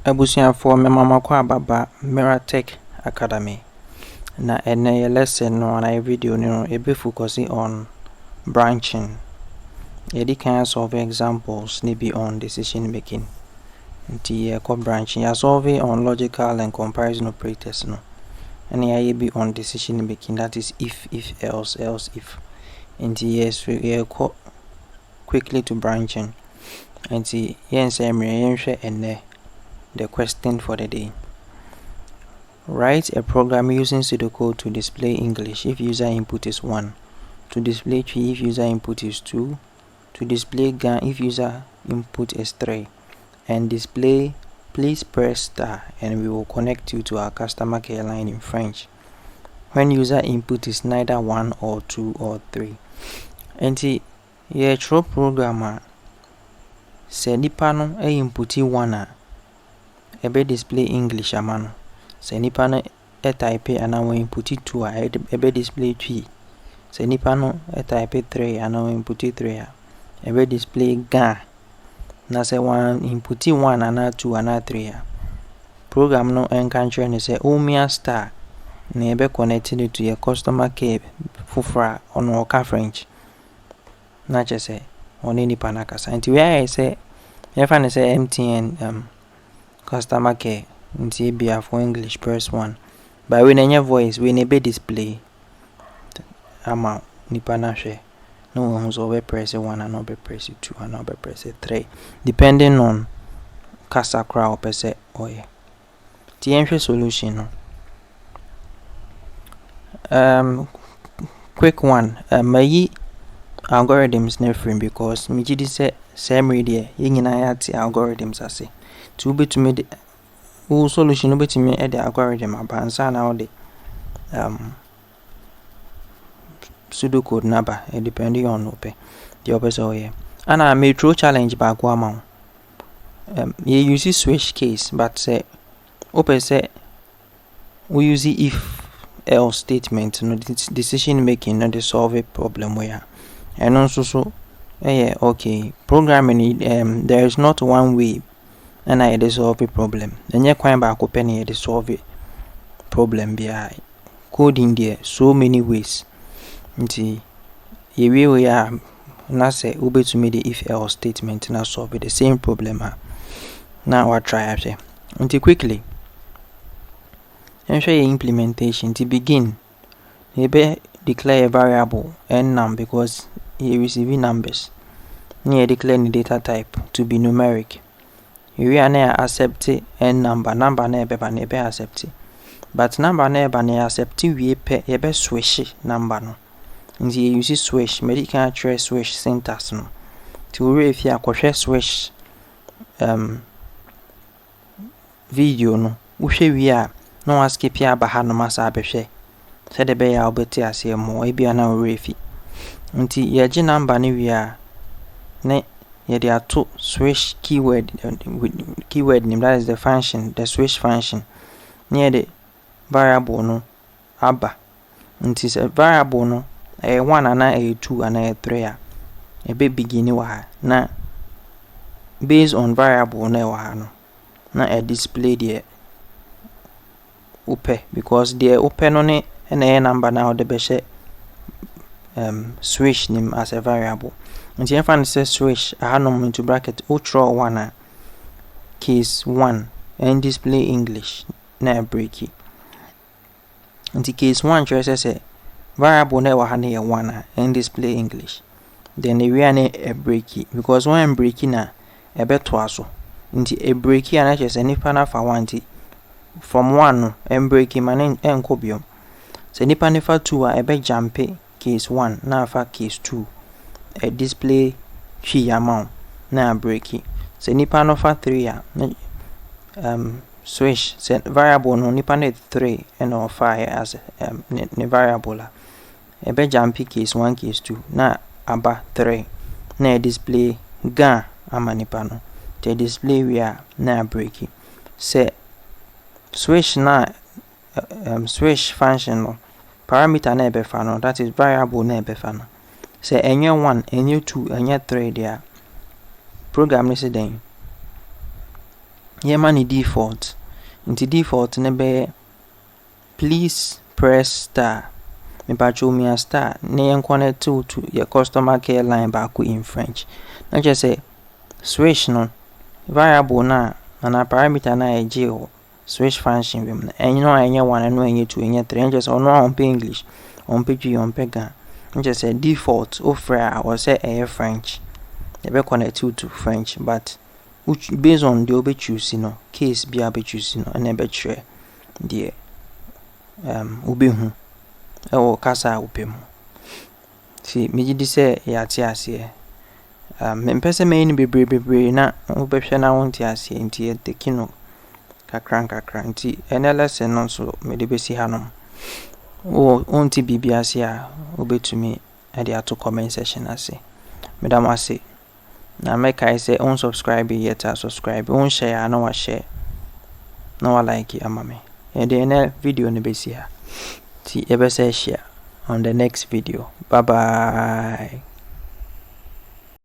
Abusuafo me mama kwa baba Miratech Academy. Na ene lesson no na video no ebe focus on branching. Yedi kan solve examples ni be on decision making. Nti ko branching ya solve on logical and comparison operators no. And ya be on decision making, that is if else if. Nti yes we ko quickly to branching. Nti yen say me yen hwe ene the question for the day. Write a program using pseudocode to display English if user input is 1, to display tree if user input is 2, to display gun if user input is 3, and display please press star and we will connect you to our customer care line in French when user input is neither 1 or 2 or 3. And ye true programmer se nipa no input 1 ebe display English amano. Se nipa no type ana we input 2 ebe display 3. Se nipa no type 3 ana we input 3 ebe display ga. Na se one input 1 ana 2 ana 3 program no enkantre ne se omia star na ebe connected to your customer care fufra on oka French na che se oni nipa na kasa. Nti we say yefa ne se MTN customer care nti bia for English press 1 by when any voice we be display ama nipa na hwe no so we press 1 and no be press 2 and no be press 3 depending on kasa crowd per se oye ti enhwe solution no quick one mayi algorithms na frame because me gidi say same radio yingina ya ti algorithms ase to be to me the solution no betimi e the algorithm abansa na the pseudocode number depending on ope the opposite here and I may throw challenge back one you use switch case but say ope say we use if else statement no decision making no the solve a problem where and also so okay programming there is not one way and I solve a problem. And you can back open here to solve a problem behind coding there so many ways. Nti we are na say ube to me the if else statement na solve the same problem. Now I try after. Nti quickly. And show your implementation to begin. You be declare a variable num because you receive numbers. You declare the data type to be numeric. We are na accept n number na ebe na ebe accept but number na ebe na accept we pe ebe switch number no nti you use switch medical trace switch syntax no to we if ya kwhwe switch video no uhwe wi a no askip ya ba ha no masa abehwe se de be ya obeti ase mo e bia na we fi nti ye gi number ni wi a ne there are two switch keyword name, that is the function, the switch function near the variable no aba nti se variable no 1 and 2 and 3 a be begin wa na based on variable na wa no na a display there upe because the upe no ne na number now the be switch name as a variable. And if I say switch, I have into bracket ultra 1 case 1 and display English na breaky. And case 1 just say variable na wa na 1 and display English. Then we are a breaky because when breaky na a beto aso. Nti a breaky and just any pana for 1 from 1 and breaky man en kobium. So nipa ne fa 2 a be jump case 1 na fa case 2. A display 3 amount na breaky. Se nipa no fa 3 switch se variable no nipa ne 3 and or 5 as ne variable e be jump case 1 case 2 na aba 3 na display ga ama nipa no te display we na breaky. Se switch na switch function no parameter na be fa no, that is variable na be fa no. Say any 1, any 2, any 3 there. Program is then yɛma ne default nti default ne be please press star mepacho me star ne yen connect to your customer care line back in French na just say switch no variable na parameter na eje switch function bi na enye no enye 1 no enye 2 enye 3 just ono on English on G on Ga just say default offer or say French you be connect to French but which based on the obe choose case be abe choose and ebe tre the obe hu e wo kasa obe mu si meji di say ya ti ase mpese me ni bebre na obe hwe na won ti ase nti e tekino kakra nti ene lesson no so me de besi hanom o onti bibi ase a obetumi e de ato comment section ase medam ase na make I say unsubscribe yet subscribe on share na wa share na wa like amame and the video ne besi ha ti e be say share on the next video. Bye bye.